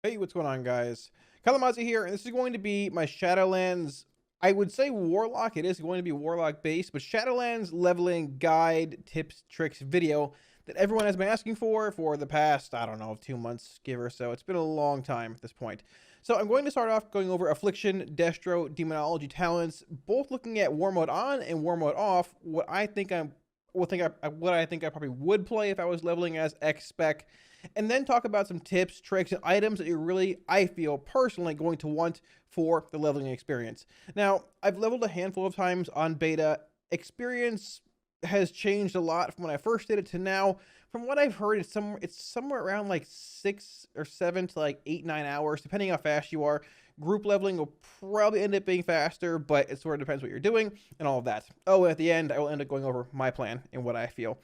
Hey, what's going on, guys? Kalamazi here, and this is going to be my Shadowlands. I would say Warlock. It is going to be Warlock based, but Shadowlands leveling guide, tips, tricks video that everyone has been asking for the past, I don't know, 2 months, give or so. It's been a long time at this point. So I'm going to start off going over Affliction, Destro, Demonology talents, both looking at War Mode on and War Mode off. What I think I probably would play if I was leveling as X spec, and then talk about some tips, tricks, and items that you're really, I feel personally, going to want for the leveling experience. Now, I've leveled a handful of times on beta. Experience has changed a lot from when I first did it to now. From what I've heard, it's somewhere around like 6 or 7 to like 8, 9 hours, depending how fast you are. Group leveling will probably end up being faster, but it sort of depends what you're doing and all of that. Oh, and at the end, I will end up going over my plan and what I feel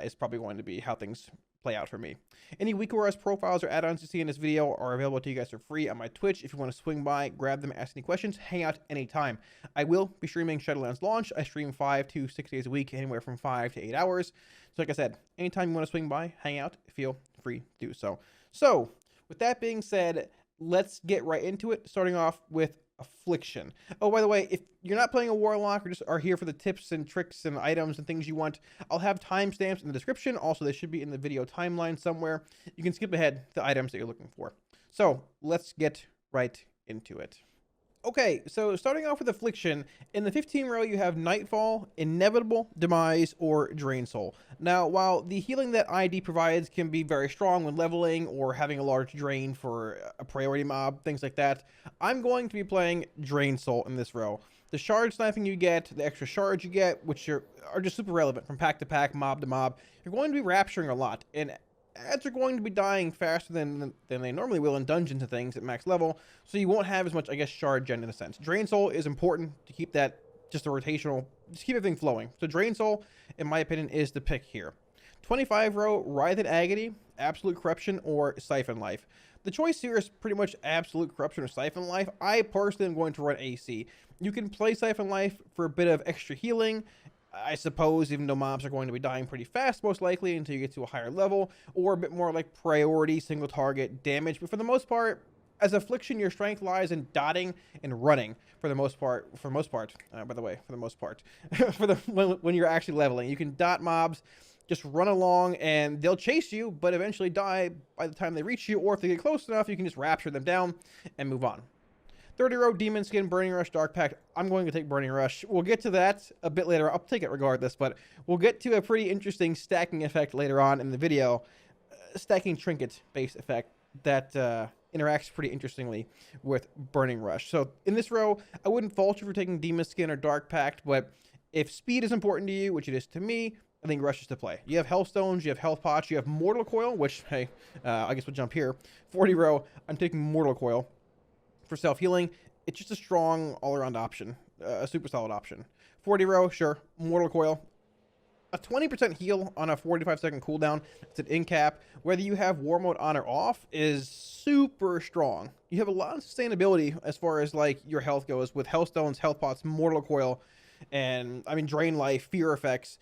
is probably going to be how things play out for me. Any WeakOS profiles or add-ons you see in this video are available to you guys for free on my Twitch. If you want to swing by, grab them, ask any questions, hang out anytime. I will be streaming Shadowlands launch. I stream 5 to 6 days a week, anywhere from 5 to 8 hours. So like I said, anytime you want to swing by, hang out, feel free to do so. So with that being said, let's get right into it, starting off with Affliction. Oh, by the way, if you're not playing a Warlock or just are here for the tips and tricks and items and things you want, I'll have timestamps in the description. Also, they should be in the video timeline somewhere. You can skip ahead to the items that you're looking for. So let's get right into it. Okay, so starting off with Affliction, in the 15 row you have Nightfall, Inevitable, Demise, or Drain Soul. Now, while the healing that ID provides can be very strong when leveling or having a large drain for a priority mob, things like that, I'm going to be playing Drain Soul in this row. The shard sniping you get, the extra shards you get, which are just super relevant from pack to pack, mob to mob, you're going to be rapturing a lot, and ads are going to be dying faster than they normally will in dungeons and things at max level, so you won't have as much, I guess, shard gen in a sense. Drain Soul is important to keep that just a rotational, just keep everything flowing. So Drain Soul, in my opinion, is the pick here. 25 row, Writhed Agony, Absolute Corruption, or Siphon Life. The choice here is pretty much Absolute Corruption or Siphon Life. I personally am going to run AC. You can play Siphon Life for a bit of extra healing, I suppose, even though mobs are going to be dying pretty fast, most likely, until you get to a higher level, or a bit more like priority, single target damage. But for the most part, as Affliction, your strength lies in dotting and running for the most part, by the way, for the most part, when you're actually leveling. You can dot mobs, just run along, and they'll chase you, but eventually die by the time they reach you, or if they get close enough, you can just rapture them down and move on. 30 row, Demon Skin, Burning Rush, Dark Pact. I'm going to take Burning Rush. We'll get to that a bit later. I'll take it regardless, but we'll get to a pretty interesting stacking effect later on in the video. Stacking trinket-based effect that interacts pretty interestingly with Burning Rush. So in this row, I wouldn't fault you for taking Demon Skin or Dark Pact, but if speed is important to you, which it is to me, I think Rush is to play. You have Hellstones, you have Health Pots, you have Mortal Coil, which, hey, I guess we'll jump here. 40 row, I'm taking Mortal Coil for self-healing. It's just a strong all-around option, a super solid option. 40 row, sure, Mortal Coil. A 20% heal on a 45-second cooldown, it's an in cap. Whether you have War Mode on or off is super strong. You have a lot of sustainability as far as like your health goes with Hellstones, Health Pots, Mortal Coil, and I mean Drain Life, Fear Effects.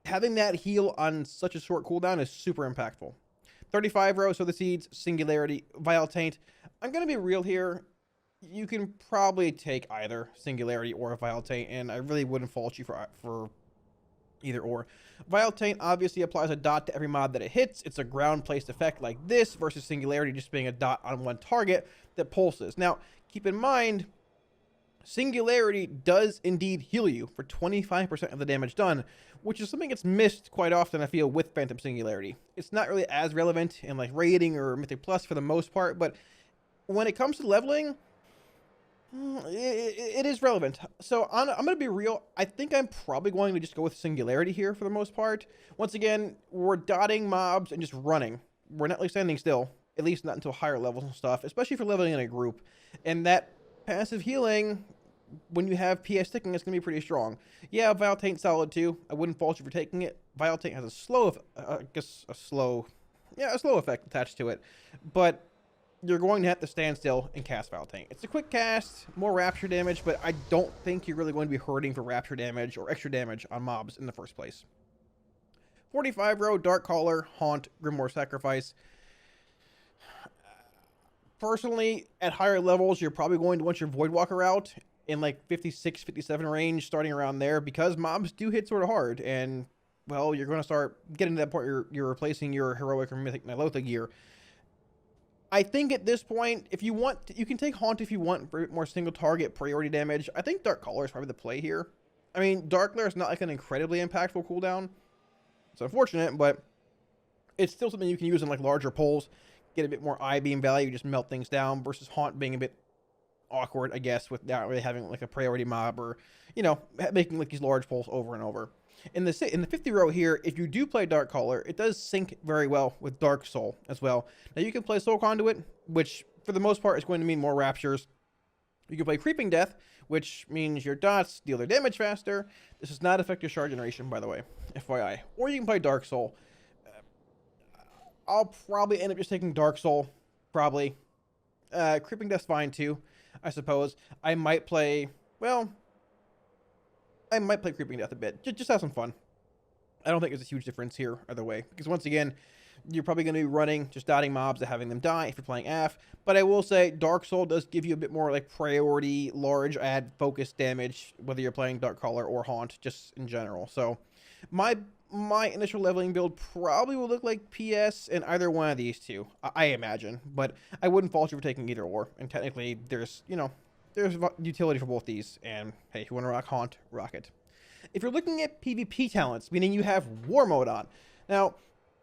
Having that heal on such a short cooldown is super impactful. 35 row, so the Seeds, Singularity, Vile Taint. I'm going to be real here. You can probably take either Singularity or a Vile Taint, and I really wouldn't fault you for either or. Vile Taint obviously applies a dot to every mob that it hits. It's a ground-placed effect like this versus Singularity just being a dot on one target that pulses. Now, keep in mind, Singularity does indeed heal you for 25% of the damage done, which is something that's missed quite often, I feel, with Phantom Singularity. It's not really as relevant in like raiding or Mythic Plus for the most part, but when it comes to leveling, it is relevant. So I'm going to be real. I think I'm probably going to just go with Singularity here for the most part. Once again, we're dotting mobs and just running. We're not like standing still, at least not until higher levels and stuff, especially for leveling in a group. And that passive healing, when you have PS sticking, it's going to be pretty strong. Yeah, Vile Taint's solid too. I wouldn't fault you for taking it. Vile Taint has a slow, a slow effect attached to it. But you're going to have to stand still and cast Vile Taint. It's a quick cast, more rapture damage, but I don't think you're really going to be hurting for rapture damage or extra damage on mobs in the first place. 45 row, Dark Caller, Haunt, Grimoire Sacrifice. Personally, at higher levels, you're probably going to want your Voidwalker out in like 56, 57 range, starting around there, because mobs do hit sort of hard. And, well, you're going to start getting to that point where you're replacing your Heroic or Mythic Nilotha gear. I think at this point, if you want, you can take Haunt if you want for a bit more single target priority damage. I think Dark Caller is probably the play here. I mean, Dark Glare is not like an incredibly impactful cooldown. It's unfortunate, but it's still something you can use in like larger pulls. Get a bit more I-beam value, just melt things down, versus Haunt being a bit awkward, I guess, with not really having like a priority mob, or, you know, making like these large pulls over and over. In the 50 row here, if you do play Dark Caller, it does sync very well with Dark Soul as well. Now you can play Soul Conduit, which for the most part is going to mean more Raptures. You can play Creeping Death, which means your dots deal their damage faster. This does not affect your shard generation, by the way, FYI. Or you can play Dark Soul. I'll probably end up just taking Dark Soul, probably. Creeping Death's fine too, I suppose. I might play, well, I might play Creeping Death a bit. Just have some fun. I don't think there's a huge difference here either way, because once again, you're probably going to be running just dotting mobs and having them die if you're playing AF. But I will say Dark Soul does give you a bit more like priority, large add focus damage, whether you're playing Dark Caller or Haunt, just in general. So my initial leveling build probably will look like PS in either one of these two, I imagine. But I wouldn't fault you for taking either or. And technically, there's, you know, there's utility for both these. And hey, if you want to rock Haunt, rock it. If you're looking at PvP talents, meaning you have War Mode on. Now,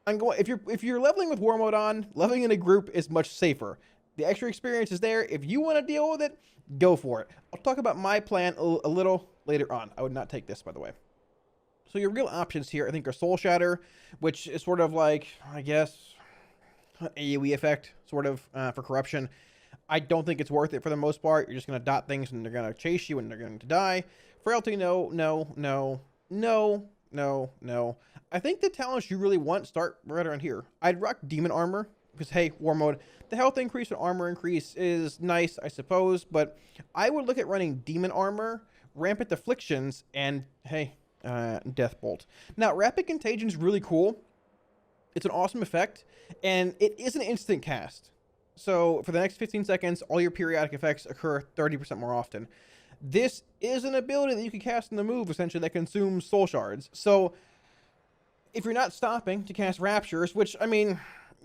if you're leveling with War Mode on, leveling in a group is much safer. The extra experience is there. If you want to deal with it, go for it. I'll talk about my plan a little later on. I would not take this, by the way. So your real options here, I think, are Soul Shatter, which is sort of like, I guess, an AoE effect, sort of, for corruption. I don't think it's worth it for the most part. You're just going to dot things and they're going to chase you and they're going to die. Frailty, no. I think the talents you really want start right around here. I'd rock Demon Armor, because, hey, War Mode, the health increase and armor increase is nice, I suppose, but I would look at running Demon Armor, Rampant Afflictions, and, hey, Death Bolt. Now, Rapid Contagion is really cool. It's an awesome effect, and it is an instant cast. So for the next 15 seconds, all your periodic effects occur 30% more often. This is an ability that you can cast in the move, essentially, that consumes soul shards. So if you're not stopping to cast Raptures, which, I mean,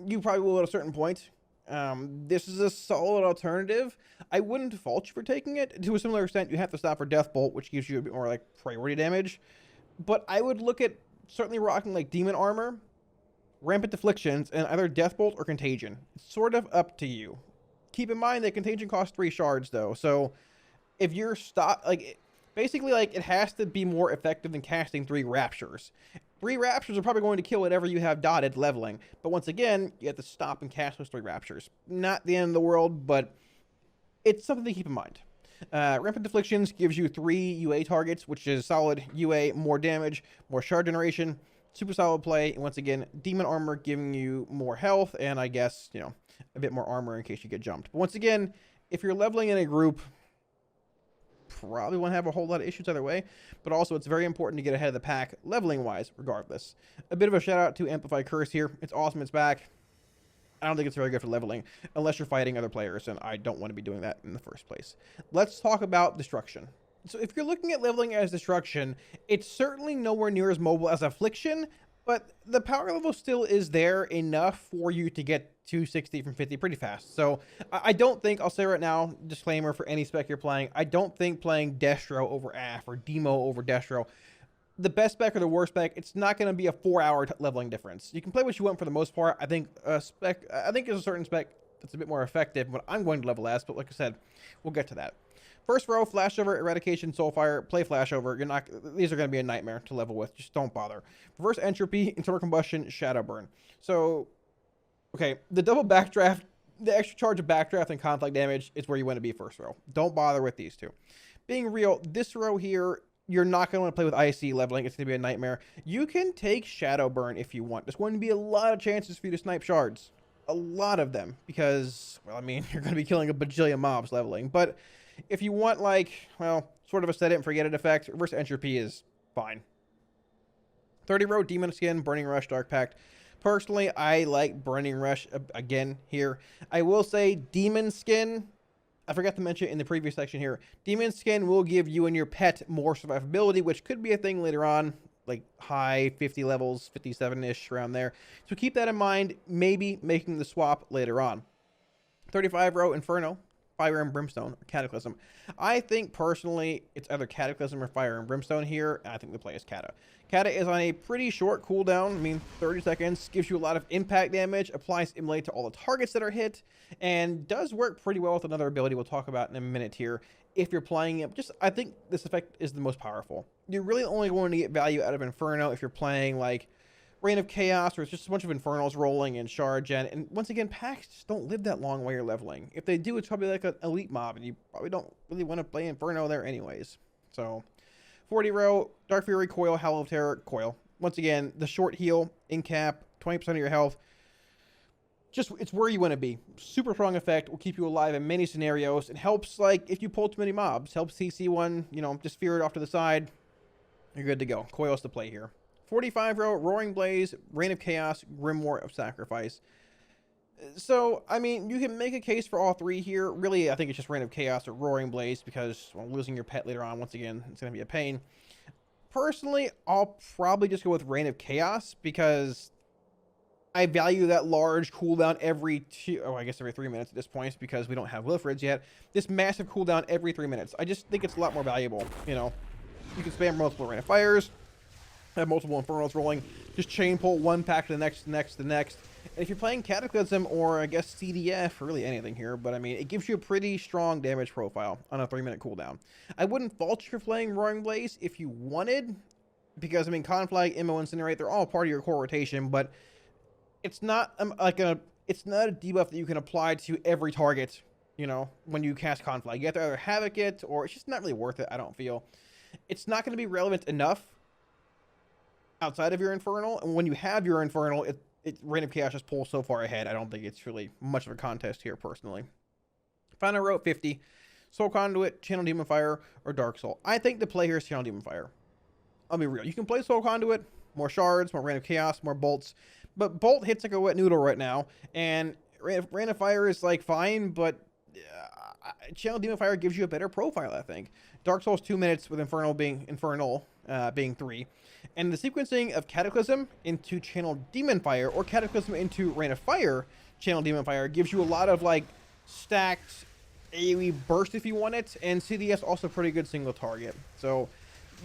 you probably will at a certain point, this is a solid alternative. I wouldn't fault you for taking it. To a similar extent, you have to stop for Death Bolt, which gives you a bit more, like, priority damage. But I would look at certainly rocking, like, Demon Armor, Rampant Afflictions, and either Death Bolt or Contagion. It's sort of up to you. Keep in mind that Contagion costs 3 shards, though, so if you're basically, like, it has to be more effective than casting 3 Raptures. 3 Raptures are probably going to kill whatever you have dotted leveling, but once again, you have to stop and cast those 3 Raptures. Not the end of the world, but it's something to keep in mind. Rampant Afflictions gives you 3 UA targets, which is solid UA, more damage, more shard generation, super solid play. And once again, Demon Armor giving you more health and, I guess, you know, a bit more armor in case you get jumped. But once again, if you're leveling in a group, probably won't have a whole lot of issues either way, but also it's very important to get ahead of the pack leveling wise regardless. A bit of a shout out to Amplify Curse here. It's awesome, it's back. I don't think it's very good for leveling unless you're fighting other players, and I don't want to be doing that in the first place. Let's talk about Destruction. So if you're looking at leveling as Destruction, it's certainly nowhere near as mobile as Affliction, but the power level still is there enough for you to get 260 from 50 pretty fast. So I don't think, I'll say right now, disclaimer for any spec you're playing, I don't think playing Destro over AF or Demo over Destro, the best spec or the worst spec, it's not going to be a 4-hour leveling difference. You can play what you want for the most part. I think there's a certain spec that's a bit more effective, but I'm going to level as, but like I said, we'll get to that. First row, Flashover, Eradication, Soulfire, play Flashover. These are going to be a nightmare to level with. Just don't bother. Reverse Entropy, Internal Combustion, Shadowburn. So, okay, the double backdraft, the extra charge of backdraft and conflict damage is where you want to be first row. Don't bother with these two. Being real, this row here, you're not going to want to play with IC leveling. It's going to be a nightmare. You can take Shadowburn if you want. There's going to be a lot of chances for you to snipe shards. A lot of them. Because, well, I mean, you're going to be killing a bajillion mobs leveling. But if you want, like, well, sort of a set it and forget it effect, Reverse Entropy is fine. 30 row, Demon Skin, Burning Rush, Dark Pact. Personally, I like Burning Rush again here. I will say Demon Skin, I forgot to mention in the previous section here, Demon Skin will give you and your pet more survivability, which could be a thing later on, like high 50 levels, 57-ish, around there. So keep that in mind, maybe making the swap later on. 35 row Inferno, Fire and Brimstone, or Cataclysm. I think personally it's either Cataclysm or Fire and Brimstone here, and I think the play is Cata. Cata is on a pretty short cooldown, I mean 30 seconds, gives you a lot of impact damage, applies Immolate to all the targets that are hit, and does work pretty well with another ability we'll talk about in a minute here. If you're playing it, I think this effect is the most powerful. You're really only going to get value out of Inferno if you're playing like Reign of Chaos, or it's just a bunch of Infernals rolling and shard gen. And once again, packs just don't live that long while you're leveling. If they do, it's probably like an elite mob, and you probably don't really want to play Inferno there anyways. So 40 row, Dark Fury, Coil, Howl of Terror, Coil. Once again, the short heal, in cap, 20% of your health. Just, it's where you want to be. Super strong effect, will keep you alive in many scenarios. It helps, like, if you pull too many mobs. Helps CC one, you know, just fear it off to the side. You're good to go. Coil's the play here. 45 row, Roaring Blaze, Reign of Chaos, Grimoire of Sacrifice. So, I mean, you can make a case for all three here. Really, I think it's just Reign of Chaos or Roaring Blaze, because, well, losing your pet later on, once again, it's going to be a pain. Personally, I'll probably just go with Reign of Chaos, because I value that large cooldown every every 3 minutes at this point, because we don't have Wilfrids yet. This massive cooldown every 3 minutes. I just think it's a lot more valuable, you know. You can spam multiple Reign of Fires, have multiple Infernals rolling, just chain pull one pack to the next, the next. And if you're playing Cataclysm or I guess CDF, or really anything here, but I mean, it gives you a pretty strong damage profile on a 3-minute cooldown. I wouldn't fault you for playing Roaring Blaze if you wanted, because I mean, Conflag, Immo, Incinerate, they're all part of your core rotation, but it's not it's not a debuff that you can apply to every target, you know, when you cast Conflag. You have to either Havoc it, or it's just not really worth it, I don't feel. It's not going to be relevant enough outside of your Infernal, and when you have your Infernal, Reign of Chaos just pulls so far ahead. I don't think it's really much of a contest here, personally. Final row, 50. Soul Conduit, Channel Demon Fire, or Dark Soul. I think the play here is Channel Demon Fire. I'll be real. You can play Soul Conduit, more shards, more Reign of Chaos, more bolts, but Bolt hits like a wet noodle right now, and Reign of Fire is like fine, but Channel Demon Fire gives you a better profile, I think. Dark Soul's 2 minutes, with Infernal being 3, and the sequencing of Cataclysm into Channel Demon Fire, or Cataclysm into Reign of Fire, Channel Demon Fire, gives you a lot of like stacked AoE burst if you want it, and CDS also pretty good single target. So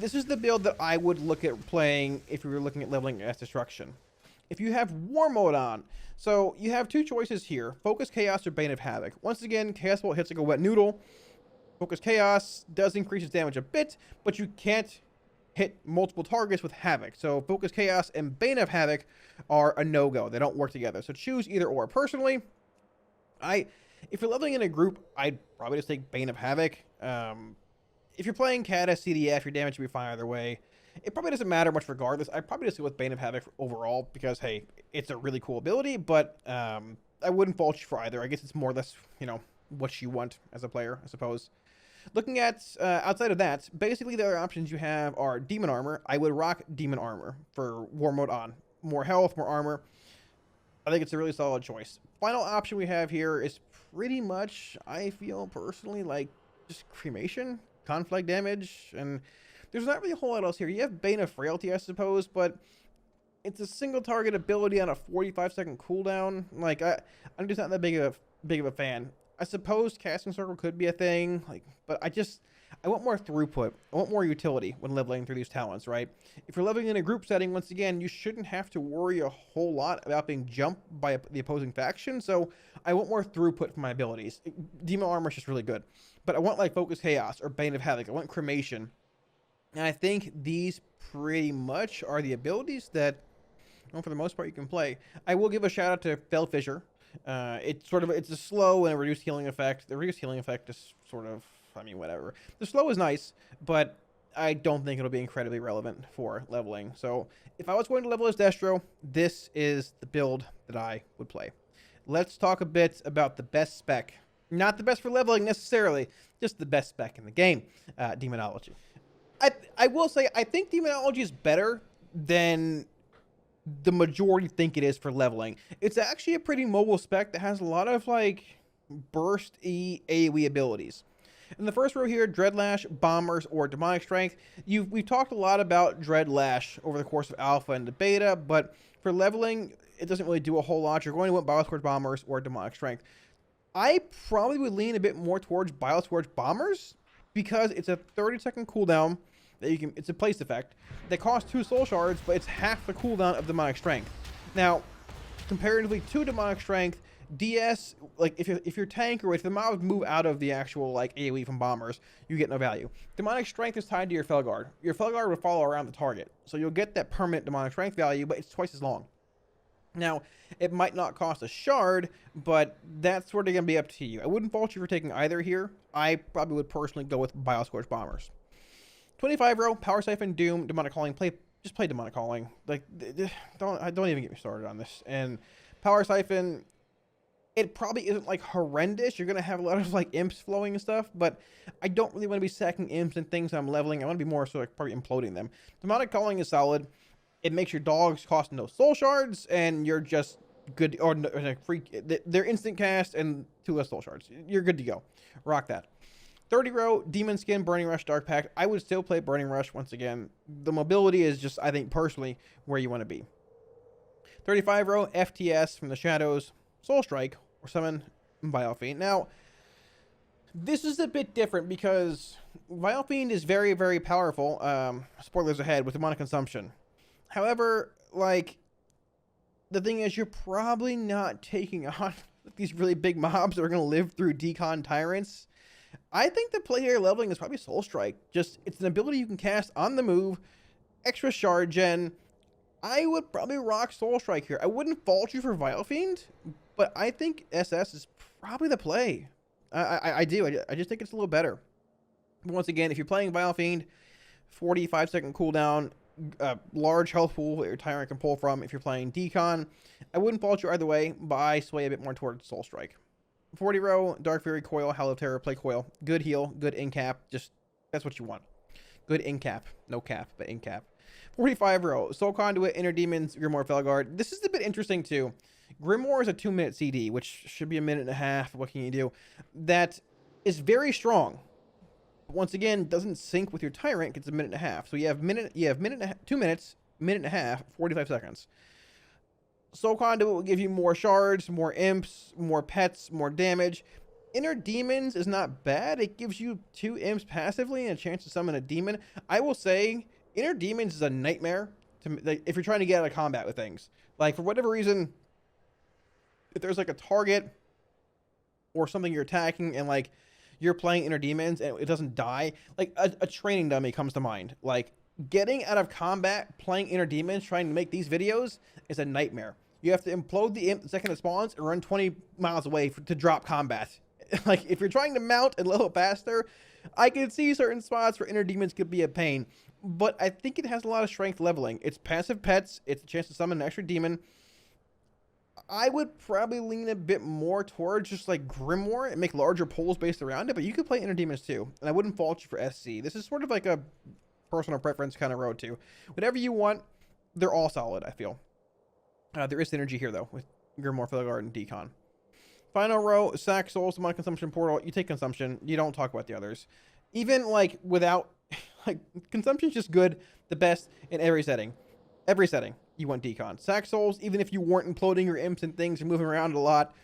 this is the build that I would look at playing if you were looking at leveling as Destruction. If you have War Mode on, so you have two choices here: Focus Chaos or Bane of Havoc. Once again, Chaos Bolt hits like a wet noodle. Focus Chaos does increase its damage a bit, but you can't hit multiple targets with Havoc. So Focus Chaos and Bane of Havoc are a no-go. They don't work together. So choose either or. Personally, if you're leveling in a group, I'd probably just take Bane of Havoc. If you're playing Cata, CDF, your damage will be fine either way. It probably doesn't matter much regardless. I'd probably just go with Bane of Havoc overall, because, hey, it's a really cool ability, but I wouldn't fault you for either. I guess it's more or less, you know, what you want as a player, I suppose. Looking at, outside of that, basically the other options you have are Demon Armor. I would rock Demon Armor for War Mode on. More health, more armor. I think it's a really solid choice. Final option we have here is pretty much, I feel personally, like just Cremation, Conflag damage, and there's not really a whole lot else here. You have Bane of Frailty, I suppose, but it's a single target ability on a 45-second cooldown. Like, I'm just not that big of a fan. I suppose Casting Circle could be a thing, like, but I want more throughput. I want more utility when leveling through these talents, right? If you're leveling in a group setting, once again, you shouldn't have to worry a whole lot about being jumped by the opposing faction, so I want more throughput for my abilities. Demon Armor is just really good, but I want, like, Focus Chaos or Bane of Havoc. I want Cremation, and I think these pretty much are the abilities that, well, for the most part, you can play. I will give a shout out to Fell Fissure. It's a slow and a reduced healing effect. The reduced healing effect is sort of, I mean, whatever. The slow is nice, but I don't think it'll be incredibly relevant for leveling. So if I was going to level as Destro, this is the build that I would play. Let's talk a bit about the best spec. Not the best for leveling necessarily, just the best spec in the game, Demonology. I will say, I think Demonology is better than the majority think it is for leveling. It's actually a pretty mobile spec that has a lot of like burst AoE abilities. In the first row here, Dreadlash, Bombers, or Demonic Strength. We've talked a lot about Dreadlash over the course of Alpha and the Beta, but for leveling, it doesn't really do a whole lot. You're going to want Bioscourge Bombers or Demonic Strength. I probably would lean a bit more towards Bioscourge Bombers because it's a 30-second cooldown that you can. It's a place effect that costs 2 soul shards, but it's half the cooldown of Demonic Strength. Now, comparatively to Demonic Strength, DS, like if your tank or if the mobs move out of the actual like AoE from bombers, you get no value. Demonic Strength is tied to your Felguard. Your Felguard will follow around the target, so you'll get that permanent Demonic Strength value, but it's twice as long. Now, it might not cost a shard, but that's sort of going to be up to you. I wouldn't fault you for taking either here. I probably would personally go with Bioscourge Bombers. 25 row, Power Siphon, Doom, Demonic Calling. Just play Demonic Calling. Like, don't even get me started on this. And Power Siphon, it probably isn't like horrendous. You're going to have a lot of like imps flowing and stuff, but I don't really want to be sacking imps and things I'm leveling. I want to be more so like probably imploding them. Demonic Calling is solid. It makes your dogs cost no soul shards, and you're just good, or free. They're instant cast and 2 less soul shards. You're good to go. Rock that. 30 row, Demon Skin, Burning Rush, Dark Pact. I would still play Burning Rush once again. The mobility is just, I think, personally, where you want to be. 35 row, FTS from the Shadows, Soul Strike, or Summon Vile Fiend. Now, this is a bit different because Vile Fiend is very, very powerful. Spoilers ahead with Demonic Consumption. However, like, the thing is, you're probably not taking on these really big mobs that are going to live through Decon Tyrants. I think the play here leveling is probably Soul Strike. Just, it's an ability you can cast on the move, extra shard gen. I would probably rock Soul Strike here. I wouldn't fault you for Vile Fiend, but I think SS is probably the play. I do. I just think it's a little better. But once again, if you're playing Vile Fiend, 45-second cooldown, large health pool that your Tyrant can pull from if you're playing Decon. I wouldn't fault you either way, but I sway a bit more towards Soul Strike. 40 row, Dark Fury, Coil, Howl of Terror, play Coil. Good heal, good in cap. Just, that's what you want. Good in cap. No cap, but in cap. 45 row, Soul Conduit, Inner Demons, Grimoire, Felguard. This is a bit interesting too. Grimoire is a 2-minute CD, which should be a minute and a half. What can you do? That is very strong. Once again, doesn't sync with your Tyrant. It's a minute and a half. So you have 2 minutes, minute and a half, 45 seconds. Soul Conduit will give you more shards, more imps, more pets, more damage. Inner Demons is not bad. It gives you 2 imps passively and a chance to summon a demon. I will say, Inner Demons is a nightmare to, like, if you're trying to get out of combat with things. Like, for whatever reason, if there's like a target or something you're attacking and like you're playing Inner Demons and it doesn't die, like a training dummy comes to mind. Like, getting out of combat playing Inner Demons, trying to make these videos, is a nightmare. You have to implode the imp the second it spawns and run 20 miles away to drop combat. Like, if you're trying to mount and level faster, I can see certain spots where Inner Demons could be a pain, but I think it has a lot of strength leveling. It's passive pets. It's a chance to summon an extra demon. I would probably lean a bit more towards just like Grimoire and make larger pulls based around it, but you could play Inner Demons too, and I wouldn't fault you for SC. This is sort of like a personal preference kind of road too. Whatever you want, they're all solid, I feel. There is synergy here though with Grimoire, Felguard, and Decon. Final row, Sack, Souls, Demonic Consumption, Portal. You take Consumption. You don't talk about the others. Even like without, like, Consumption's just good, the best in every setting. Every setting, you want Decon. Sack Souls, even if you weren't imploding your imps and things, you're moving around a lot,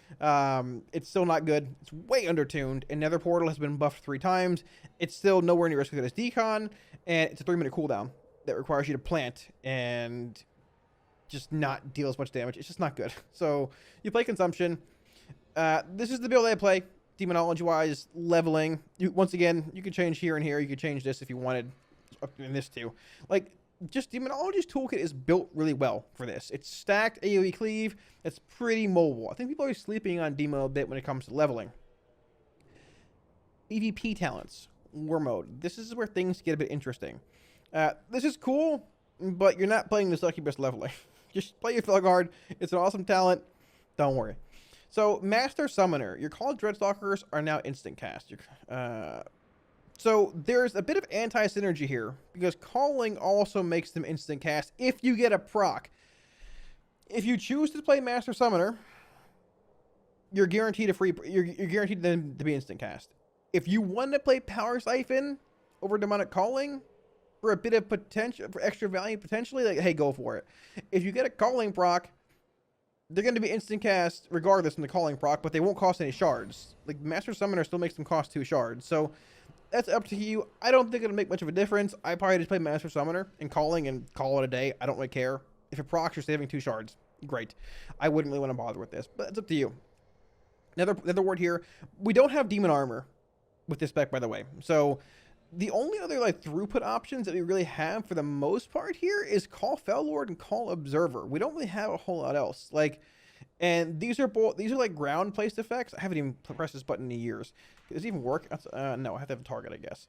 it's still not good. It's way undertuned. And Nether Portal has been buffed 3 times. It's still nowhere near as good as Decon, and it's a 3-minute cooldown that requires you to plant and just not deal as much damage. It's just not good. So you play Consumption. This is the build I play, Demonology-wise, leveling. Once again, you can change here and here. You could change this if you wanted, and this too. Like, just Demonology's toolkit is built really well for this. It's stacked AoE cleave. It's pretty mobile. I think people are sleeping on Demo a bit when it comes to leveling. PvP talents, War Mode. This is where things get a bit interesting. This is cool, but you're not playing the succubus leveling. Just play your Felguard. It's an awesome talent. Don't worry. So, Master Summoner. Your called Dreadstalkers are now instant cast. So, there's a bit of anti-synergy here, because calling also makes them instant cast if you get a proc. If you choose to play Master Summoner, you're guaranteed you're guaranteed them to be instant cast. If you want to play Power Siphon over Demonic Calling for a bit of potential, for extra value potentially, like, hey, go for it. If you get a Calling proc, they're going to be instant cast regardless from the Calling proc, but they won't cost any shards. Like, Master Summoner still makes them cost 2 shards, so that's up to you. I don't think it'll make much of a difference. I probably just play Master Summoner and Calling and call it a day. I don't really care. If it procs, you're saving 2 shards. Great. I wouldn't really want to bother with this, but it's up to you. Another word here. We don't have Demon Armor with this spec, by the way. So the only other like throughput options that we really have for the most part here is Call Fellord and Call Observer. We don't really have a whole lot else. Like, and these are like ground placed effects. I haven't even pressed this button in years. Does it even work? No, I have to have a target, I guess.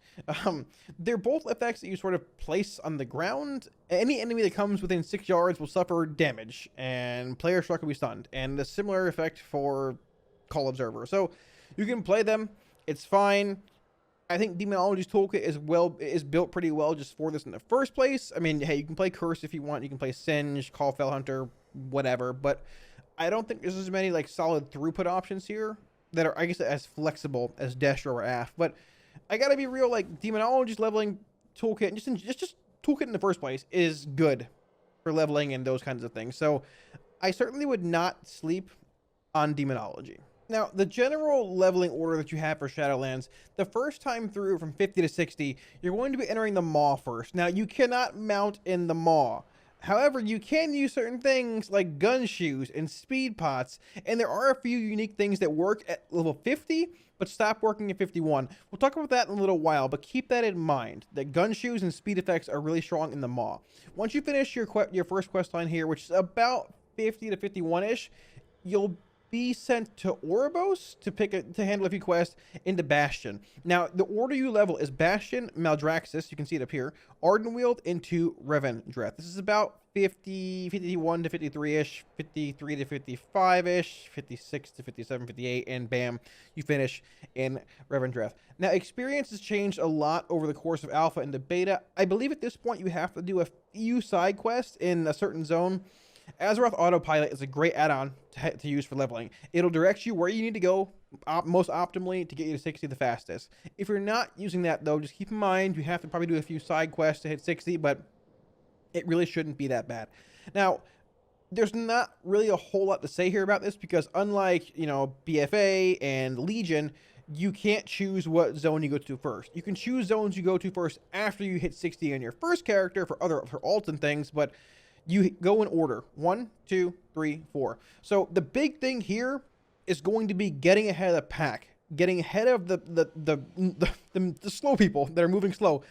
They're both effects that you sort of place on the ground. Any enemy that comes within 6 yards will suffer damage, and player struck will be stunned. And a similar effect for Call Observer. So you can play them. It's fine. I think Demonology's toolkit is built pretty well just for this in the first place. I mean, hey, you can play Curse if you want. You can play Singe, Call Fellhunter, whatever. But I don't think there's as many like solid throughput options here that are, I guess, as flexible as Destro or AF. But I gotta be real, like, Demonology's leveling toolkit, just toolkit in the first place, is good for leveling and those kinds of things. So I certainly would not sleep on Demonology. Now, the general leveling order that you have for Shadowlands, the first time through from 50 to 60, you're going to be entering the Maw first. Now, you cannot mount in the Maw. However, you can use certain things like gun shoes and speed pots, and there are a few unique things that work at level 50, but stop working at 51. We'll talk about that in a little while, but keep that in mind, that gun shoes and speed effects are really strong in the Maw. Once you finish your first quest line here, which is about 50 to 51-ish, you'll be sent to Oribos to handle a few quests into Bastion. Now, the order you level is Bastion, Maldraxxus, you can see it up here, Ardenweald into Revendreth. This is about 51 to 53-ish, 53 to 55-ish, 56 to 57, 58, and bam, you finish in Revendreth. Now, experience has changed a lot over the course of Alpha and the Beta. I believe at this point you have to do a few side quests in a certain zone. Azeroth Autopilot is a great add-on to use for leveling. It'll direct you where you need to go most optimally to get you to 60 the fastest. If you're not using that, though, just keep in mind you have to probably do a few side quests to hit 60, but it really shouldn't be that bad. Now, there's not really a whole lot to say here about this because unlike, you know, BFA and Legion, you can't choose what zone you go to first. You can choose zones you go to first after you hit 60 on your first character for alts and things, but you go in order 1, 2, 3, 4. So the big thing here is going to be getting ahead of the pack, getting ahead of the slow people that are moving slow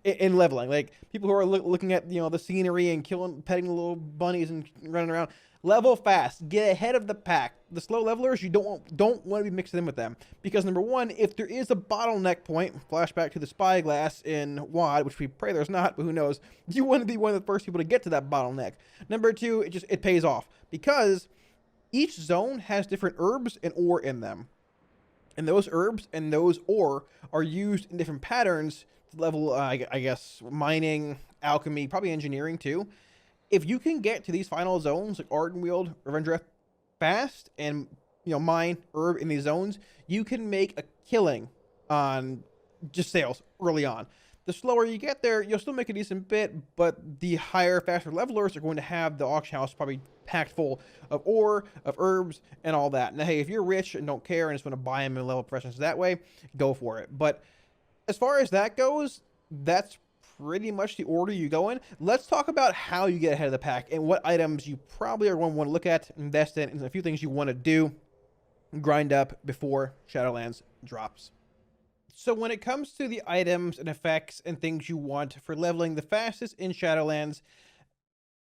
in leveling. Like people who are looking at, you know, the scenery and petting the little bunnies and running around. Level fast, get ahead of the pack. The slow levelers, you don't want to be mixed in with them because number one, if there is a bottleneck point, flashback to the spyglass in WoD, which we pray there's not, but who knows, you want to be one of the first people to get to that bottleneck. Number two, it pays off because each zone has different herbs and ore in them, and those herbs and those ore are used in different patterns to level, I guess, mining, alchemy, probably engineering too. If you can get to these final zones like Ardenweald, Revendreth fast and, you know, mine herb in these zones, you can make a killing on just sales early on. The slower you get there, you'll still make a decent bit, but the higher, faster levelers are going to have the auction house probably packed full of ore, of herbs, and all that. Now, hey, if you're rich and don't care and just want to buy them and level professions that way, go for it. But as far as that goes, that's pretty much the order you go in. Let's talk about how you get ahead of the pack and what items you probably are going to want to look at, invest in, and a few things you want to do, grind up before Shadowlands drops. So when it comes to the items and effects and things you want for leveling the fastest in Shadowlands,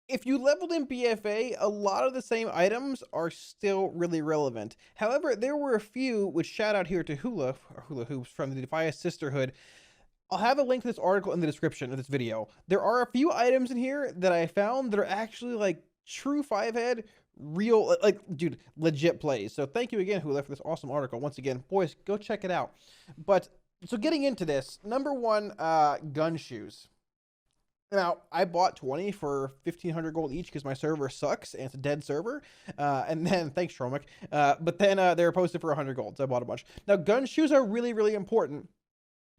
if you leveled in BFA, a lot of the same items are still really relevant. However, there were a few, which shout out here to Hula Hoops from the Defias Sisterhood. I'll have a link to this article in the description of this video. There are a few items in here that I found that are actually like true 5-head, real, like, dude, legit plays. So thank you again, Hula, for this awesome article. Once again, boys, go check it out. But, so getting into this, number one, gun shoes. Now, I bought 20 for 1,500 gold each because my server sucks and it's a dead server. And then, thanks, Tromic. But then they were posted for 100 gold, so I bought a bunch. Now, gun shoes are really, really important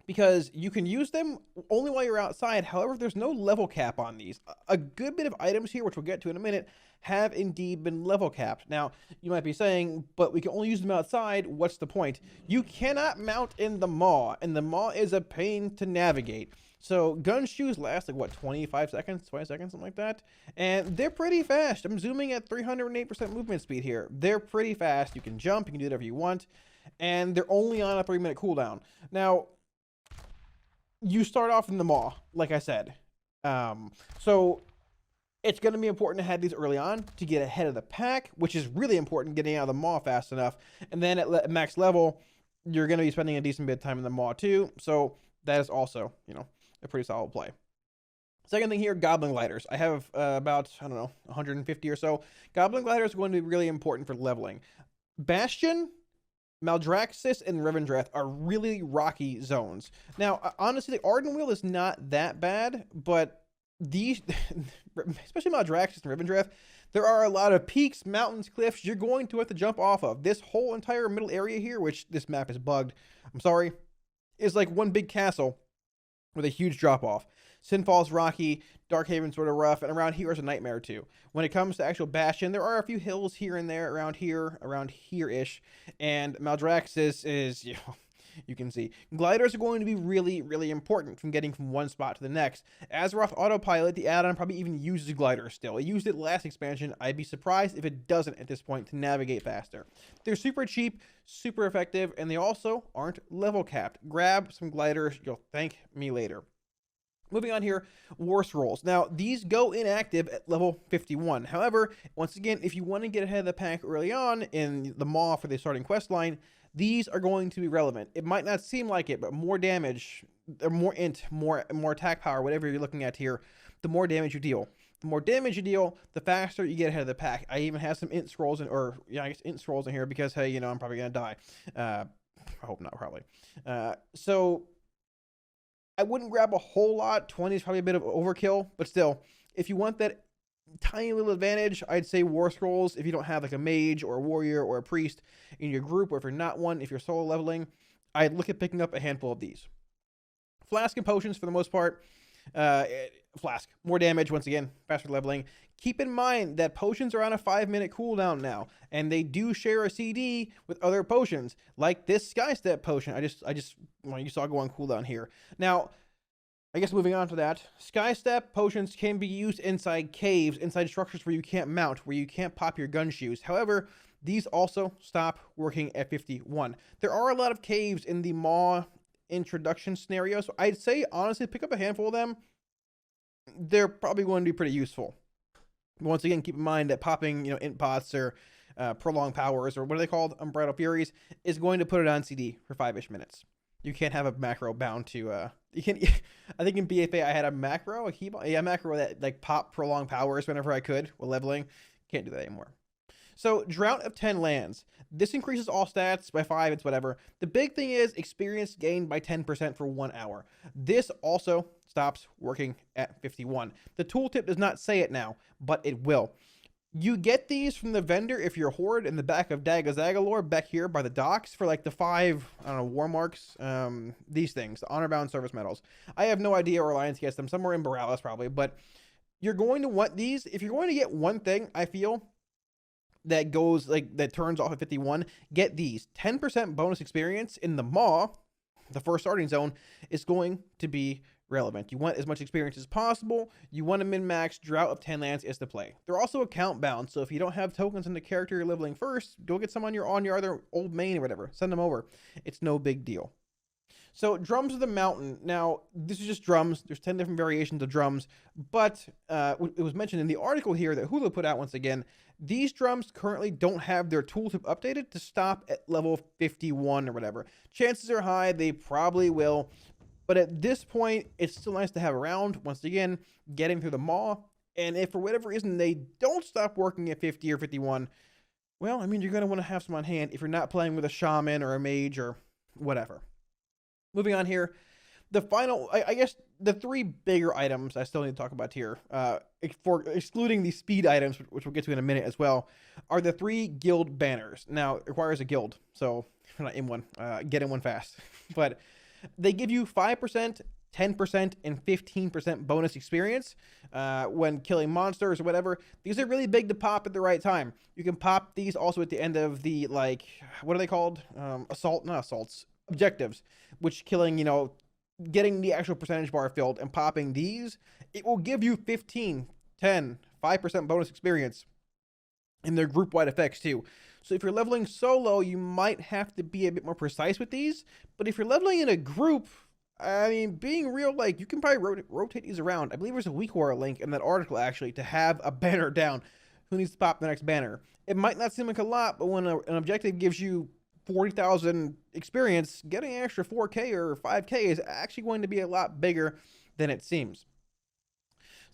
because you can use them only while you're outside. However, there's no level cap on these. A good bit of items here, which we'll get to in a minute, have indeed been level capped. Now, you might be saying, but we can only use them outside. What's the point? You cannot mount in the maw, and the maw is a pain to navigate. So gun shoes last like what, 25 seconds, 20 seconds, something like that. And they're pretty fast. I'm zooming at 308% movement speed here. They're pretty fast. You can jump, you can do whatever you want. And they're only on a 3-minute cooldown. Now, you start off in the maw, like I said. So it's going to be important to have these early on to get ahead of the pack, which is really important, getting out of the maw fast enough. And then at max level, you're going to be spending a decent bit of time in the maw too. So that is also, you know, a pretty solid play. Second thing here, Goblin Gliders. I have about, I don't know, 150 or so. Goblin Gliders are going to be really important for leveling. Bastion, Maldraxxus, and Revendreth are really rocky zones. Now, honestly, the Arden Wheel is not that bad, but these, especially Maldraxxus and Revendreth, there are a lot of peaks, mountains, cliffs you're going to have to jump off of. This whole entire middle area here, which this map is bugged, I'm sorry, is like one big castle with a huge drop-off. Sinfall's rocky, Darkhaven's sort of rough, and around here is a nightmare too. When it comes to actual Bastion, there are a few hills here and there around here-ish, and Maldraxxus is, you know, you can see. Gliders are going to be really, really important from getting from one spot to the next. Azeroth Autopilot, the add-on, probably even uses gliders still. It used it last expansion. I'd be surprised if it doesn't at this point to navigate faster. They're super cheap, super effective, and they also aren't level capped. Grab some gliders. You'll thank me later. Moving on here, War Scrolls. Now, these go inactive at level 51. However, once again, if you want to get ahead of the pack early on in the maw for the starting quest line, these are going to be relevant. It might not seem like it, but more damage, or more int, more attack power, whatever you're looking at here, the more damage you deal. The more damage you deal, the faster you get ahead of the pack. I even have some int scrolls, I guess int scrolls in here because, hey, you know, I'm probably going to die. I hope not, probably. So I wouldn't grab a whole lot. 20 is probably a bit of overkill, but still, if you want that tiny little advantage, I'd say War Scrolls. If you don't have like a mage or a warrior or a priest in your group, or if you're not one, if you're solo leveling, I'd look at picking up a handful of these. Flask and potions for the most part. Flask, more damage, once again, faster leveling. Keep in mind that potions are on a 5-minute cooldown now, and they do share a CD with other potions, like this Skystep potion. Well, you saw go on cooldown here. Now, I guess moving on to that, Skystep potions can be used inside caves, inside structures where you can't mount, where you can't pop your gun shoes. However, these also stop working at 51. There are a lot of caves in the Maw introduction scenario, so I'd say, honestly, pick up a handful of them. They're probably going to be pretty useful. Once again, keep in mind that popping, you know, int pots or prolonged powers, or what are they called, Unbridled Furies, is going to put it on CD for 5-ish minutes. You can't have a macro bound to, you can't, I think in BFA I had a macro, a macro that like pop prolonged powers whenever I could while leveling. Can't do that anymore. So Drought of 10 lands. This increases all stats by 5, it's whatever. The big thing is experience gained by 10% for 1 hour. This also stops working at 51. The tooltip does not say it now, but it will. You get these from the vendor if you're Horde in the back of Dagazagalore, back here by the docks, for like the 5, I don't know, war marks, these things, the honor-bound service medals. I have no idea where Alliance gets them, somewhere in Borealis probably, but you're going to want these. If you're going to get one thing, I feel, that goes, like, that turns off at 51, get these. 10% bonus experience in the Maw, the first starting zone, is going to be relevant. You want as much experience as possible. You want to min-max. Drought of 10 lands is the play. They're also account bound, so if you don't have tokens in the character you're leveling first, go get some on your other old main or whatever. Send them over. It's no big deal. So Drums of the Mountain. Now, this is just drums. There's 10 different variations of drums, but it was mentioned in the article here that Hulu put out once again, these drums currently don't have their tooltip updated to stop at level 51 or whatever. Chances are high they probably will, but at this point, it's still nice to have around. Once again, getting through the Maw, and if for whatever reason they don't stop working at 50 or 51, well, I mean, you're going to want to have some on hand if you're not playing with a shaman or a mage or whatever. Moving on here, the final, I guess the three bigger items I still need to talk about here, for excluding the speed items, which we'll get to in a minute as well, are the 3 guild banners. Now, it requires a guild, so if you're not in one, get in one fast. But they give you 5%, 10%, and 15% bonus experience when killing monsters or whatever. These are really big to pop at the right time. You can pop these also at the end of the, like, what are they called? Not assaults, objectives, which killing, you know, getting the actual percentage bar filled and popping these, it will give you 15, 10, 5% bonus experience in their group-wide effects too. So if you're leveling solo, you might have to be a bit more precise with these. But if you're leveling in a group, I mean, being real, like, you can probably rotate these around. I believe there's a WeakWar link in that article, actually, to have a banner down. Who needs to pop the next banner? It might not seem like a lot, but when an objective gives you 40,000 experience, getting an extra 4K or 5K is actually going to be a lot bigger than it seems.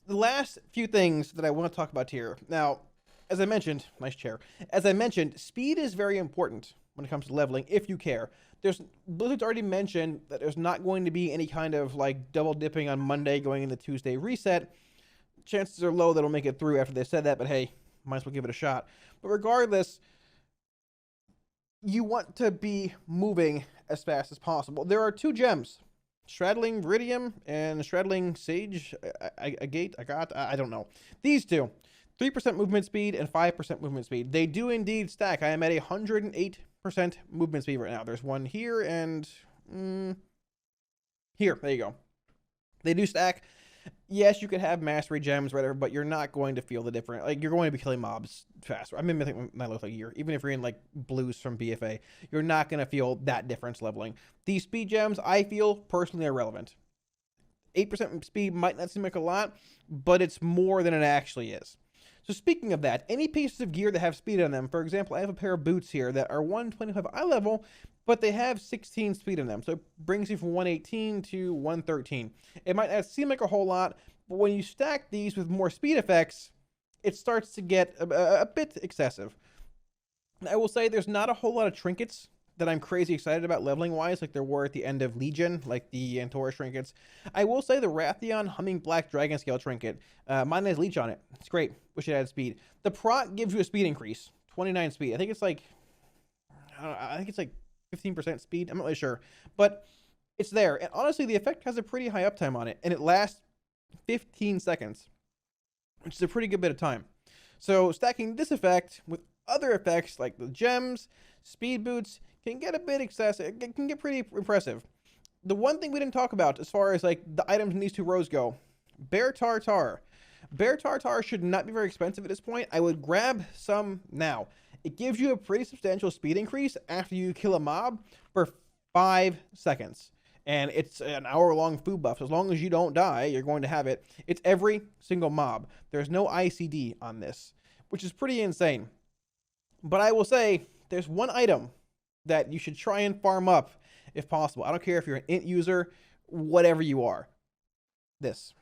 The last few things that I want to talk about here. Now, as I mentioned, nice chair. As I mentioned, speed is very important when it comes to leveling, if you care. Blizzard's already mentioned that there's not going to be any kind of like double dipping on Monday going into Tuesday reset. Chances are low that'll make it through after they said that, but hey, might as well give it a shot. But regardless, you want to be moving as fast as possible. There are 2 gems, Straddling Viridium and Straddling Sage, I don't know. These 2, 3% movement speed and 5% movement speed. They do indeed stack. I am at 108% movement speed right now. There's one here and here. There you go. They do stack. Yes, you could have mastery gems, whatever, but you're not going to feel the difference. Like, you're going to be killing mobs faster. I've been mythic my like a year. Even if you're in like blues from BFA, you're not going to feel that difference leveling. These speed gems, I feel personally, are relevant. 8% speed might not seem like a lot, but it's more than it actually is. So speaking of that, any pieces of gear that have speed on them, for example, I have a pair of boots here that are 125 eye level, but they have 16 speed in them. So it brings you from 118 to 113. It might not seem like a whole lot, but when you stack these with more speed effects, it starts to get a bit excessive. I will say there's not a whole lot of trinkets that I'm crazy excited about leveling wise, like there were at the end of Legion, like the Antora trinkets. I will say the Rathion Humming Black Dragon Scale trinket, mine has Leech on it. It's great. Wish it had speed. The proc gives you a speed increase, 29 speed. I think it's like, I think it's like 15% speed. I'm not really sure, but it's there. And honestly, the effect has a pretty high uptime on it, and it lasts 15 seconds, which is a pretty good bit of time. So stacking this effect with other effects like the gems, speed boots, can get a bit excessive. It can get pretty impressive. The one thing we didn't talk about as far as like the items in these 2 rows go, Bear Tartar. Bear Tartar should not be very expensive at this point. I would grab some now. It gives you a pretty substantial speed increase after you kill a mob for 5 seconds. And it's an hour-long food buff. So as long as you don't die, you're going to have it. It's every single mob. There's no ICD on this, which is pretty insane. But I will say, there's one item that you should try and farm up if possible. I don't care if you're an int user, whatever you are. This.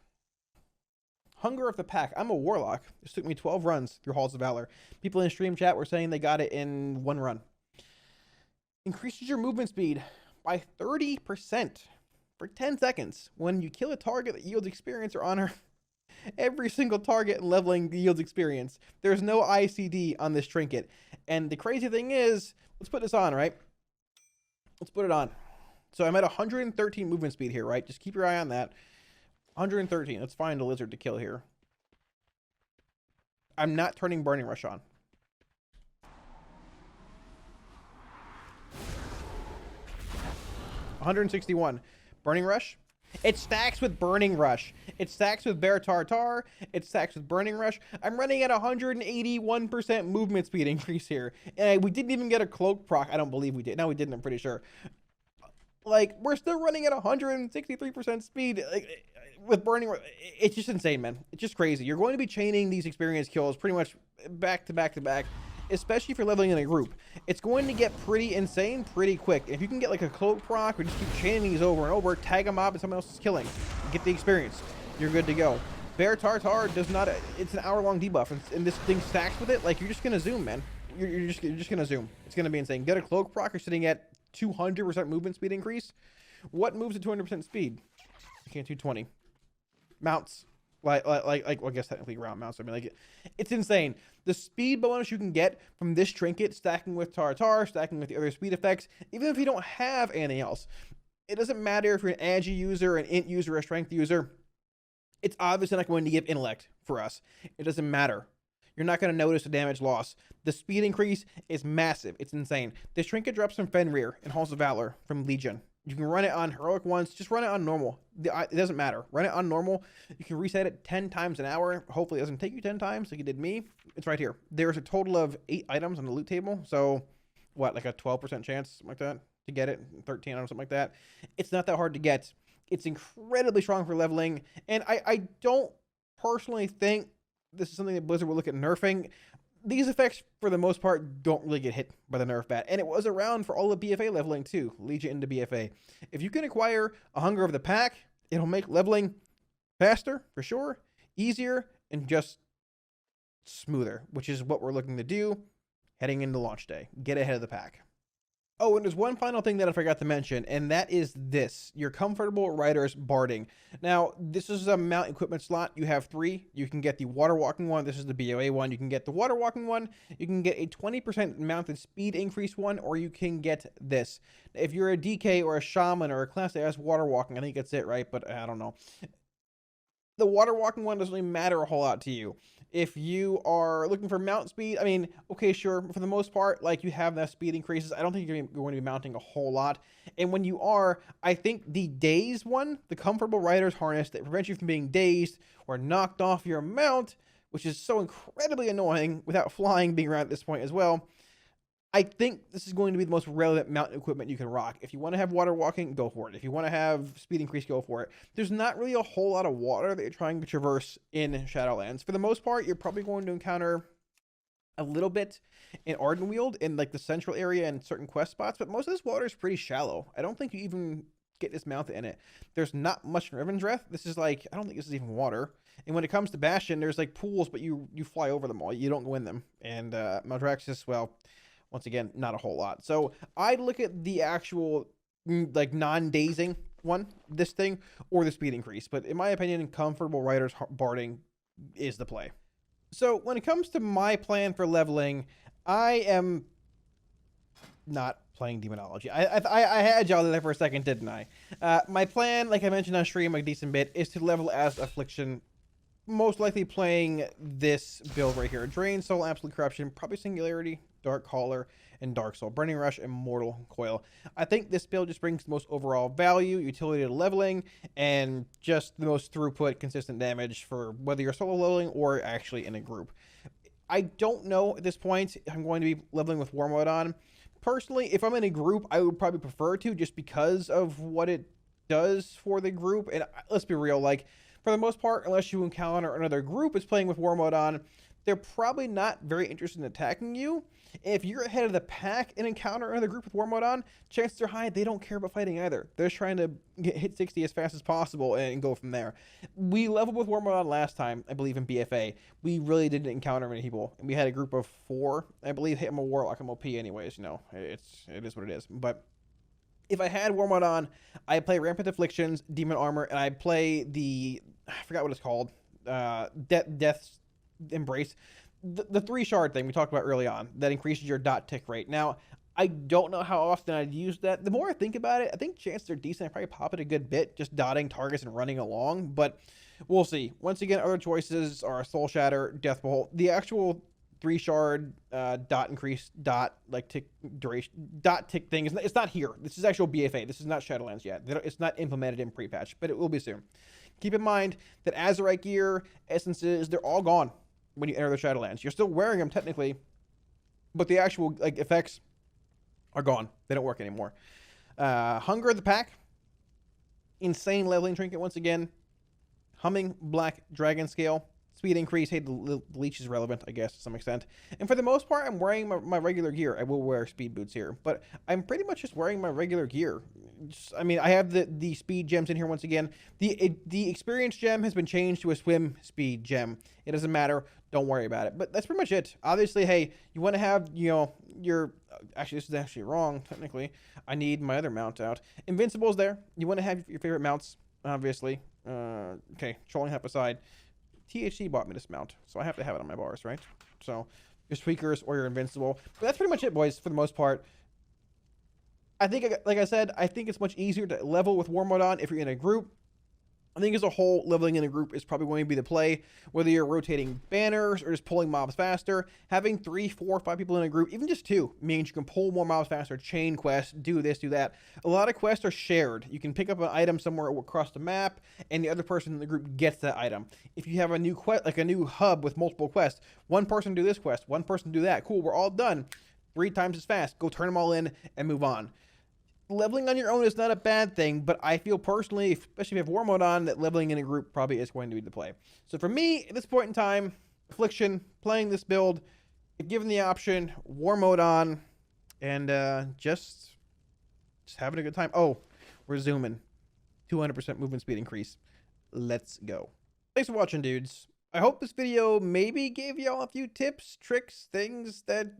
Hunger of the Pack. I'm a warlock. This took me 12 runs through Halls of Valor. People in stream chat were saying they got it in 1 run. Increases your movement speed by 30% for 10 seconds when you kill a target that yields experience or honor. Every single target leveling yields experience. There's no ICD on this trinket. And the crazy thing is, let's put this on, right? Let's put it on. So I'm at 113 movement speed here, right? Just keep your eye on that. 113. Let's find a lizard to kill here. I'm not turning Burning Rush on. $161. Burning Rush. It stacks with Burning Rush. It stacks with Bear Tartar. It stacks with Burning Rush. I'm running at 181% movement speed increase here. And we didn't even get a cloak proc. I don't believe we did. No, we didn't. I'm pretty sure. Like, we're still running at 163% speed. Like, with Burning Rush. It's just insane, man. It's just crazy. You're going to be chaining these experience kills pretty much back to back to back, especially if you're leveling in a group. It's going to get pretty insane pretty quick. If you can get like a cloak proc or just keep chaining these over and over, tag a mob and someone else is killing, get the experience, you're good to go. Bear Tartar does not, it's an hour-long debuff, and this thing stacks with it. Like, you're just gonna zoom, man. You're just gonna zoom. It's gonna be insane. Get a cloak proc, you're sitting at 200% movement speed increase. What moves at 200% speed? can get 220. Mounts. Like, well, I guess technically round mounts. I mean, like, it's insane. The speed bonus you can get from this trinket, stacking with Tartar, stacking with the other speed effects, even if you don't have anything else. It doesn't matter if you're an agi user, an int user, a strength user. It's obviously not going to give intellect for us. It doesn't matter. You're not going to notice a damage loss. The speed increase is massive. It's insane. This trinket drops from Fenrir in Halls of Valor from Legion. You can run it on heroic once. Just run it on normal. It doesn't matter. Run it on normal. You can reset it 10 times an hour. Hopefully it doesn't take you 10 times like it did me. It's right here. There's a total of 8 items on the loot table. So what, like a 12% chance, something like that, to get it? 13 items, something like that. It's not that hard to get. It's incredibly strong for leveling. And I don't personally think this is something that Blizzard will look at nerfing. These effects, for the most part, don't really get hit by the nerf bat. And it was around for all the BFA leveling, too. Legion into BFA. If you can acquire a Hunger of the Pack, it'll make leveling faster, for sure, easier, and just smoother, which is what we're looking to do heading into launch day. Get ahead of the pack. Oh, and there's one final thing that I forgot to mention, and that is this, your Comfortable Riders Barding. Now, this is a mount equipment slot. You have 3. You can get the water walking one. This is the BOA one. You can get the water walking one. You can get a 20% mounted speed increase one, or you can get this. If you're a DK or a shaman or a class that has water walking, I think that's it, right? But I don't know. The water walking one doesn't really matter a whole lot to you. If you are looking for mount speed, I mean, okay, sure, for the most part, like, you have that speed increases. I don't think you're going to be mounting a whole lot. And when you are, I think the dazed one, the Comfortable Rider's Harness that prevents you from being dazed or knocked off your mount, which is so incredibly annoying without flying being around at this point as well, I think this is going to be the most relevant mountain equipment you can rock. If you want to have water walking, go for it. If you want to have speed increase, go for it. There's not really a whole lot of water that you're trying to traverse in Shadowlands. For the most part, you're probably going to encounter a little bit in Ardenweald in like the central area and certain quest spots, but most of this water is pretty shallow. I don't think you even get this mountain in it. There's not much in Revendreth. This is like, I don't think this is even water. And when it comes to Bastion, there's like pools, but you fly over them all. You don't go in them. And Maldraxxus, well, once again, not a whole lot. So I'd look at the actual like non-dazing one, this thing, or the speed increase. But in my opinion, Comfortable Riders Barding is the play. So when it comes to my plan for leveling, I am not playing Demonology. I had y'all there for a second, didn't I? My plan, like I mentioned on stream a decent bit, is to level as Affliction. Most likely playing this build right here. Drain, Soul, Absolute Corruption, probably Singularity, Dark Caller, and Dark Soul. Burning Rush, and Mortal Coil. I think this build just brings the most overall value, utility to leveling, and just the most throughput, consistent damage for whether you're solo leveling or actually in a group. I don't know at this point if I'm going to be leveling with War Mode on. Personally, if I'm in a group, I would probably prefer to, just because of what it does for the group. And let's be real, like, for the most part, unless you encounter another group is playing with War Mode on, they're probably not very interested in attacking you. If you're ahead of the pack and encounter another group with War Mode on, chances are high they don't care about fighting either. They're just trying to hit 60 as fast as possible and go from there. We leveled with War Mode on last time, I believe, in BFA. We really didn't encounter many people. We had a group of 4, I believe. Hit them a Warlock, I'm OP anyways, you know. It is what it is. But if I had War Mode on, I play Rampant Afflictions, Demon Armor, and I play the, I forgot what it's called, Death's Embrace, the 3 shard thing we talked about early on that increases your dot tick rate. Now, I don't know how often I'd use that. The more I think about it, I think chances are decent. I probably pop it a good bit, just dotting targets and running along, but we'll see. Once again, other choices are Soul Shatter, Death Bolt. The actual 3 shard dot increase, dot like tick duration, dot tick thing it's not here. This is actual BFA. This is not Shadowlands yet. It's not implemented in pre-patch, but it will be soon. Keep in mind that Azurite gear, essences, they're all gone when you enter the Shadowlands. You're still wearing them technically, but the actual like effects are gone. They don't work anymore. Hunger of the Pack, insane leveling trinket once again. Humming Black Dragon Scale. Speed increase. Hey, the leech is relevant, I guess, to some extent. And for the most part, I'm wearing my regular gear. I will wear speed boots here, but I'm pretty much just wearing my regular gear. I mean, I have the speed gems in here once again. The experience gem has been changed to a swim speed gem. It doesn't matter. Don't worry about it. But that's pretty much it. Obviously, hey, you want to have, you know, your... Actually, this is actually wrong, technically. I need my other mount out. Invincible's there. You want to have your favorite mounts. obviously. Okay, trolling half aside. THC bought me this mount, so I have to have it on my bars, right? So, your tweakers or you're invincible. But that's pretty much it, boys, for the most part. I think, like I said, I think it's much easier to level with War Mode on if you're in a group. I think as a whole, leveling in a group is probably going to be the play. Whether you're rotating banners or just pulling mobs faster, having 3, 4, 5 people in a group, even just 2, means you can pull more mobs faster, chain quests, do this, do that. A lot of quests are shared. You can pick up an item somewhere across the map, and the other person in the group gets that item. If you have a new quest, like a new hub with multiple quests, one person do this quest, one person do that. Cool, we're all done. 3 times as fast. Go turn them all in and move on. Leveling on your own is not a bad thing, but I feel personally, especially if you have War Mode on, that leveling in a group probably is going to be the play. So for me, at this point in time, Affliction, playing this build, if given the option, War Mode on, and just having a good time. Oh, we're zooming. 200% movement speed increase. Let's go. Thanks for watching, dudes. I hope this video maybe gave y'all a few tips, tricks, things that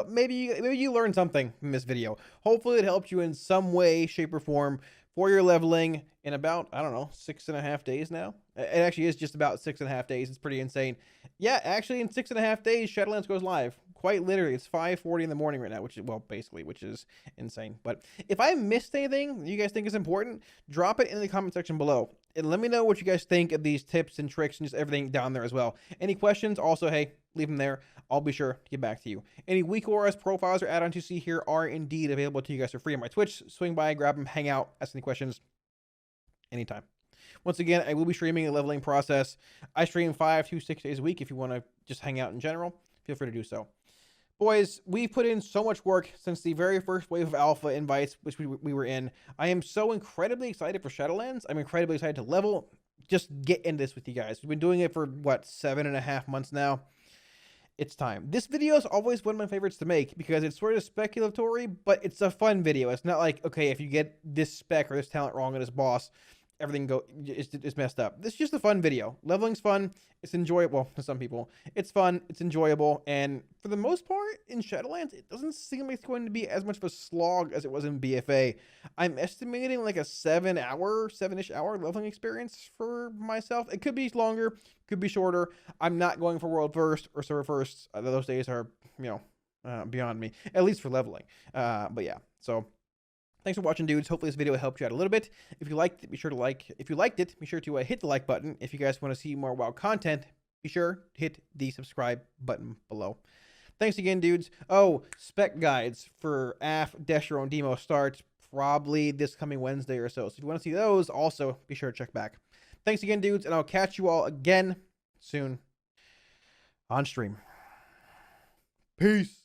maybe you learned something from this video. Hopefully it helped you in some way, shape, or form for your leveling in about, I don't know, 6.5 days now. It actually is just about 6.5 days. It's pretty insane. Yeah, actually in 6.5 days, Shadowlands goes live. Quite literally, it's 5:40 in the morning right now, which is, well, basically, which is insane. But if I missed anything you guys think is important, drop it in the comment section below. And let me know what you guys think of these tips and tricks and just everything down there as well. Any questions, also, hey, leave them there. I'll be sure to get back to you. Any weak auras, profiles, or add-ons you see here are indeed available to you guys for free on my Twitch. Swing by, grab them, hang out, ask any questions anytime. Once again, I will be streaming a leveling process. I stream 5 to 6 days a week. If you want to just hang out in general, feel free to do so. Boys, we've put in so much work since the very first wave of alpha invites, which we were in. I am so incredibly excited for Shadowlands. I'm incredibly excited to level. Just get in this with you guys. We've been doing it for, what, 7.5 months now? It's time. This video is always one of my favorites to make because it's sort of speculatory, but it's a fun video. It's not like, okay, if you get this spec or this talent wrong on this boss, everything is messed up. This is just a fun video. Leveling's fun. It's enjoyable to some people. It's fun. It's enjoyable. And for the most part, in Shadowlands, it doesn't seem like it's going to be as much of a slog as it was in BFA. I'm estimating like a 7-ish hour leveling experience for myself. It could be longer, could be shorter. I'm not going for world first or server first. Those days are, beyond me, at least for leveling. But yeah, so thanks for watching, dudes. Hopefully this video helped you out a little bit. If you liked it, be sure to like. If you liked it, be sure to hit the like button. If you guys want to see more WoW content, be sure to hit the subscribe button below. Thanks again, dudes. Oh, spec guides for AF Dash Your Own Demo starts probably this coming Wednesday or so. So if you want to see those, also be sure to check back. Thanks again, dudes, and I'll catch you all again soon on stream. Peace.